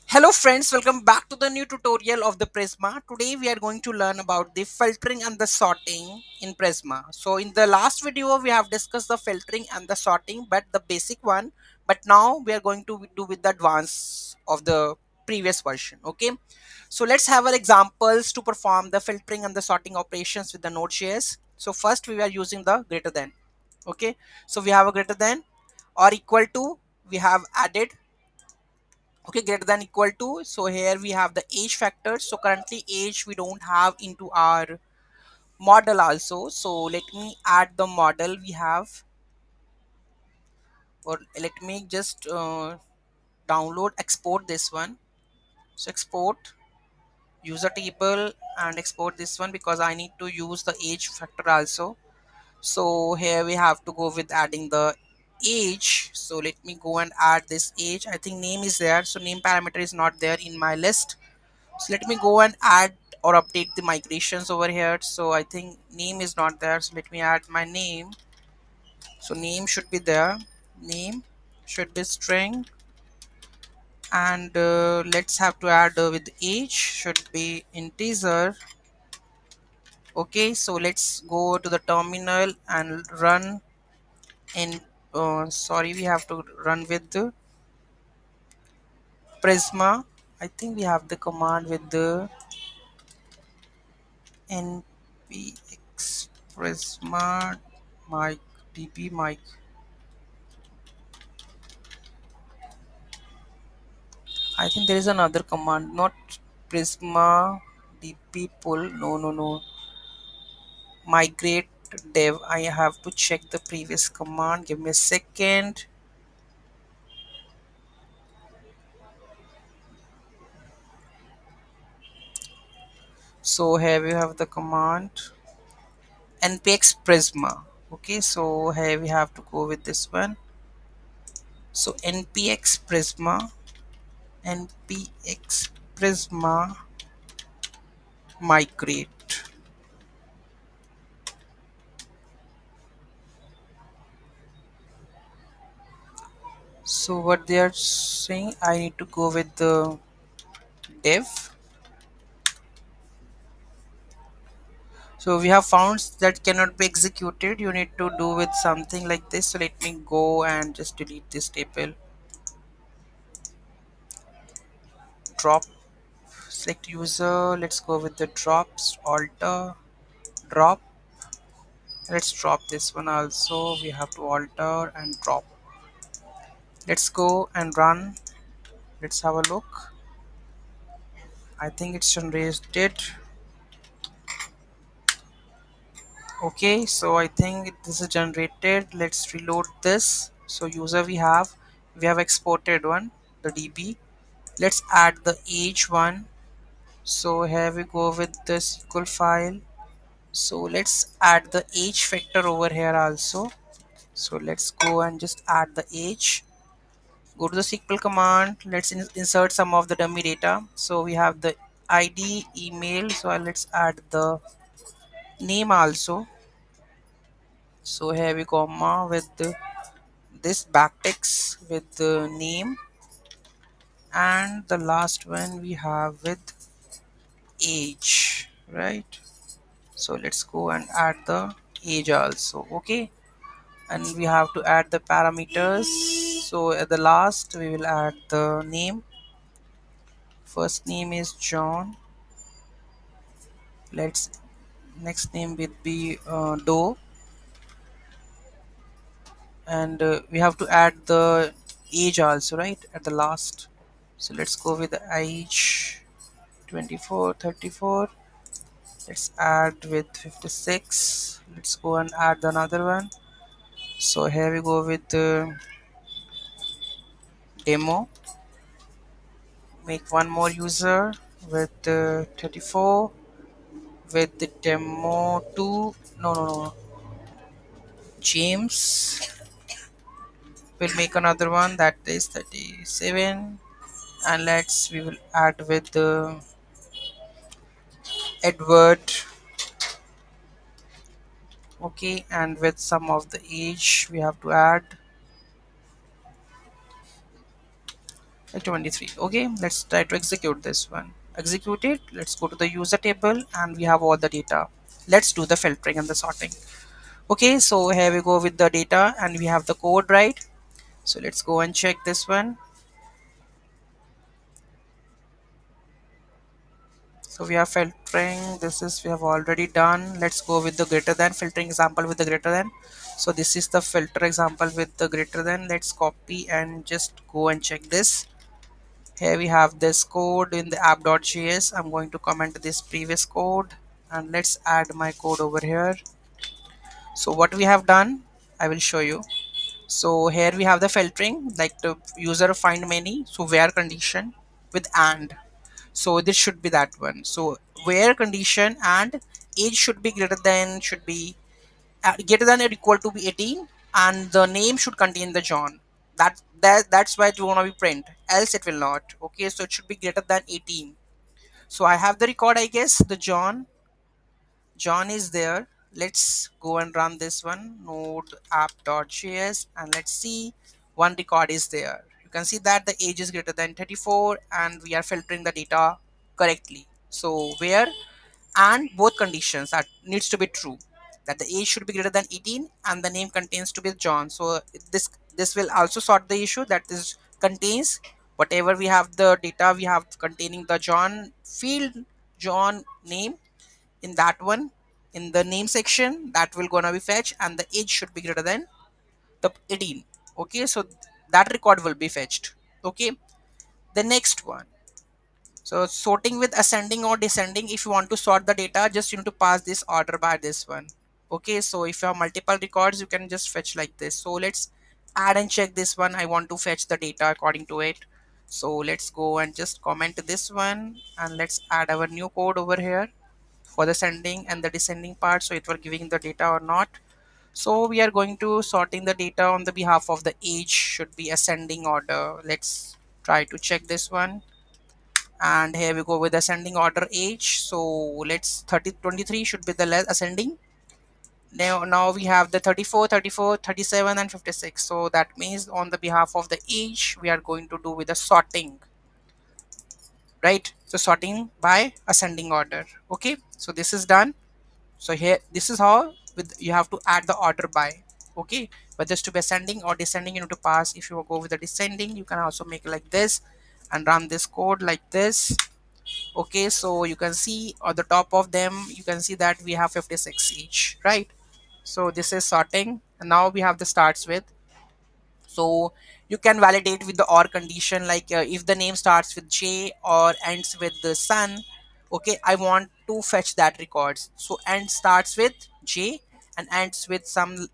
Hello friends, welcome back to the new tutorial of the Prisma. Today we are going to learn about the filtering and the sorting in Prisma. So in the last video we have discussed the filtering and the sorting, but the basic one. But now we are going to do with the advance of the previous version. Okay, so let's have our examples to perform the filtering and the sorting operations with the Node.js. So first we are using the greater than. Okay, so we have a greater than or equal to. We have added, okay, greater than equal to. So here we have the age factor. So currently age we don't have into our model also, so let me add the model we have, or let me just download, export this one. So export user table and export this one because I need to use the age factor also. So here we have to go with adding the age. So let me go and add this age. I think name is there, so name parameter is not there in my list. So let me go and add or update the migrations over here. So I think name is not there, so let me add my name. So name should be there, name should be string, and let's have to add with age should be integer. Okay, so let's go to the terminal and run in sorry, we have to run with the Prisma. I think we have the command with the npx Prisma mic db mic. I think there is another command, not Prisma db pull. No. Migrate dev. I have to check the previous command. Give me a second. So here we have the command npx Prisma. Okay, so here we have to go with this one. So npx Prisma, npx Prisma migrate. So what they are saying, I need to go with the dev. So we have found that cannot be executed. You need to do with something like this. So let me go and just delete this table. Drop, select user. Let's go with the drops, alter, drop. Let's drop this one also. We have to alter and drop. Let's go and run. Let's have a look. I think it's generated. Okay, so I think this is generated. Let's reload this. So user we have exported one, the db. Let's add the age one. So here we go with the SQL file. So let's add the age factor over here also. So let's go and just add the age. Go to the SQL command. Let's insert some of the dummy data. So we have the ID, email. So let's add the name also. So here we comma with this backticks with the name, and the last one we have with age, right? So let's go and add the age also. Okay, and we have to add the parameters. So at the last we will add the name. First name is John. Let's next name would be Doe, and we have to add the age also, right, at the last. So let's go with the age 24, 34. Let's add with 56. Let's go and add another one. So here we go with the demo. Make one more user with 34 with the demo 2. No. James will make another one that is 37, and we will add with Edward. Okay, and with some of the age we have to add. like 23. Okay, let's try to execute this one. Execute it. Let's go to the user table and we have all the data. Let's do the filtering and the sorting. Okay, so here we go with the data and we have the code, right? So let's go and check this one. So we are filtering, this is we have already done. Let's go with the greater than filtering example with the greater than. So this is the filter example with the greater than. Let's copy and just go and check this. Here we have this code in the app.js. I'm going to comment this previous code and let's add my code over here. So what we have done, I will show you. So here we have the filtering, like the user find many, so where condition with and. So this should be that one. So where condition and age should be greater than or equal to be 18, and the name should contain the John. That's why it will not be print, else it will not. Okay, so it should be greater than 18. So I have the record, I guess the John is there. Let's go and run this one, node app.js, and let's see one record is there. You can see that the age is greater than 34 and we are filtering the data correctly. So where and both conditions that needs to be true, that the age should be greater than 18 and the name contains to be John. So this will also sort the issue that this contains whatever we have the data we have containing the John field, John name in that one, in the name section that will gonna be fetched, and the age should be greater than the 18. Okay, so that record will be fetched. Okay, the next one, so sorting with ascending or descending, if you want to sort the data, just you need to pass this order by this one. Okay, so if you have multiple records, you can just fetch like this. So let's add and check this one. I want to fetch the data according to it. So let's go and just comment this one and let's add our new code over here for the sending and the descending part, so it will giving the data or not. So we are going to sorting the data on the behalf of the age should be ascending order. Let's try to check this one, and here we go with ascending order age. So let's 23 should be the less ascending. Now we have the 34, 34, 37, and 56. So that means on the behalf of the age we are going to do with the sorting, right? So sorting by ascending order. Okay, so this is done. So here this is how with you have to add the order by. Okay, but just to be ascending or descending you need to pass. If you go with the descending, you can also make like this and run this code like this. Okay, so you can see on the top of them you can see that we have 56 each, right? So this is sorting, and now we have the starts with. So you can validate with the or condition, like if the name starts with J or ends with the sun. Okay, I want to fetch that records, so end starts with J and ends with some,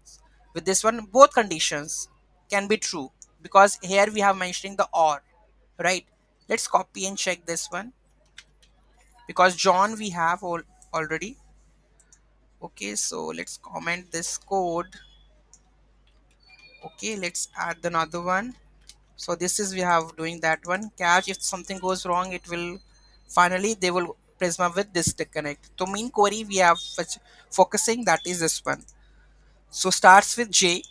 with this one both conditions can be true, because here we have mentioning the or, right? Let's copy and check this one, because John we have already. Okay, so let's comment this code. Okay, let's add another one. So this is we have doing that one catch. If something goes wrong, it will finally they will Prisma with disconnect. So main query we have focusing, that is this one. So starts with J,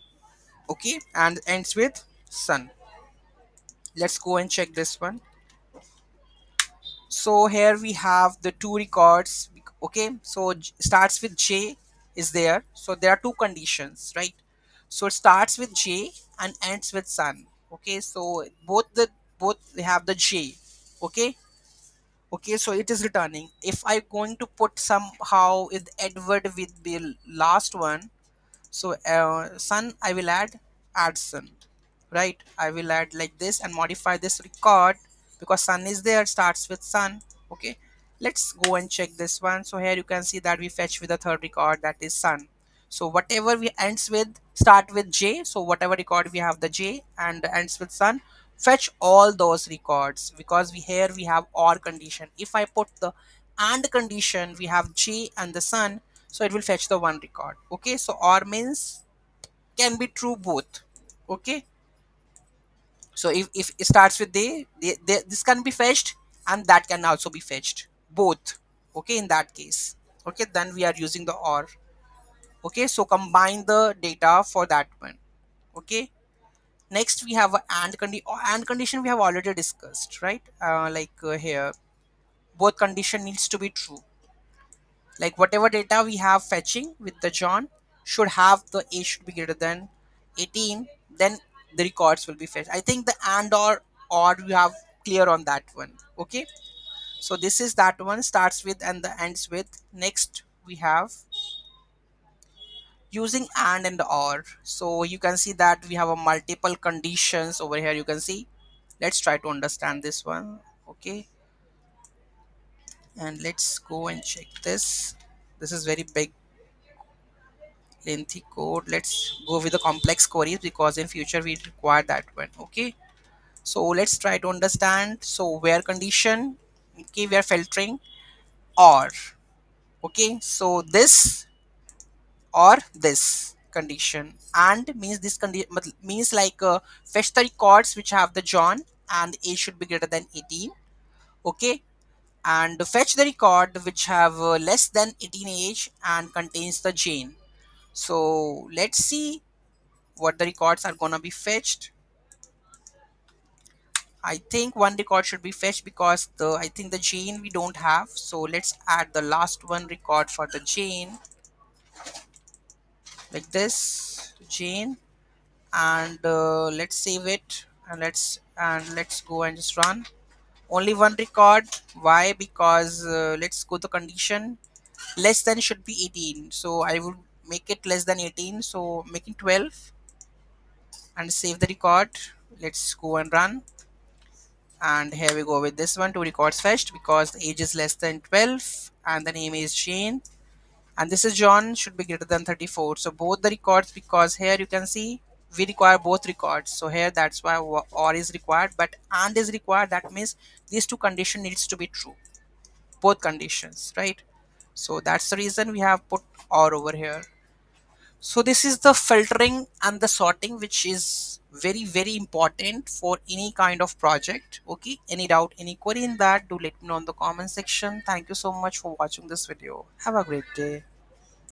okay, and ends with sun. Let's go and check this one. So here we have the two records. Okay, so starts with J is there, so there are two conditions, right? So it starts with J and ends with sun. Okay, so both they have the J. Okay, okay, so it is returning. If I going to put somehow with Edward with the last one, so sun I will add sun, right? I will add like this and modify this record, because sun is there, starts with sun. Okay, let's go and check this one. So here you can see that we fetch with the third record, that is sun. So whatever we ends with start with J, so whatever record we have the J and ends with sun, fetch all those records, because we here we have or condition. If I put the and condition, we have J and the sun, so it will fetch the one record. Okay, so or means can be true both. Okay, so if it starts with this can be fetched and that can also be fetched both. Okay, in that case, okay, then we are using the or. Okay, so combine the data for that one. Okay, Next we have a and condition we have already discussed, right? Here both condition needs to be true. Like whatever data we have fetching with the John should have the age should be greater than 18, then the records will be fetched. I think the and or you have clear on that one. Okay, so this is that one starts with and the ends with. Next we have using and or. So you can see that we have a multiple conditions over here, you can see. Let's try to understand this one. Okay, and let's go and check this. This is very big lengthy code. Let's go with the complex queries because in future we require that one. Okay, so let's try to understand. So where condition, okay, we are filtering or. Okay, so this or this condition and means this condition means fetch the records which have the John and age should be greater than 18. Okay, and fetch the record which have less than 18 age and contains the Jane. So let's see what the records are gonna be fetched. I think one record should be fetched because the I think the Jane we don't have. So let's add the last one record for the Jane like this Jane, and let's save it and let's go and just run. Only one record. Why? Because let's go the condition less than should be 18. So I would make it less than 18. So making 12 and save the record. Let's go and run. And here we go with this one, two records fetched because the age is less than 12 and the name is Jane, and this is John should be greater than 34. So both the records, because here you can see we require both records, so here that's why or is required, but and is required. That means these two condition needs to be true, both conditions, right? So that's the reason we have put or over here. So this is the filtering and the sorting, which is very important for any kind of project. Okay, any doubt, any query in that, do let me know in the comment section. Thank you so much for watching this video. Have a great day.